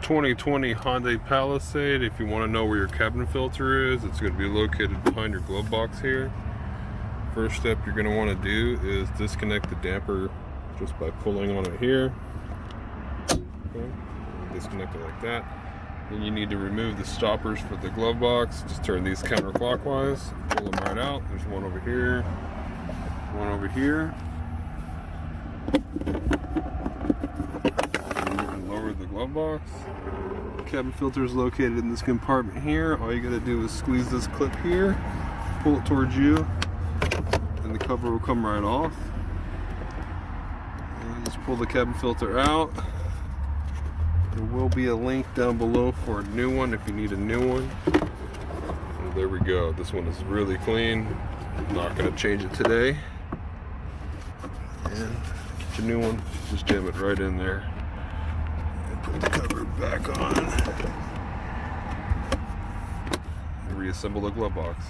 2020 Hyundai Palisade. If you want to know where your cabin filter is, it's going to be located behind your glove box here. First step you're going to want to do is disconnect the damper just by pulling on it here. Okay. Disconnect it like that. Then you need to remove the stoppers for the glove box. Just turn these counterclockwise, pull them right out. There's one over here, one over here. And lower the glove box. The cabin filter is located in this compartment here. All you gotta do is squeeze this clip here, pull it towards you, and the cover will come right off. And just pull the cabin filter out. There will be a link down below for a new one if you need a new one. And there we go. This one is really clean. I'm not going to change it today. And get your new one. Just jam it right in there. And put the cover back on. And reassemble the glove box.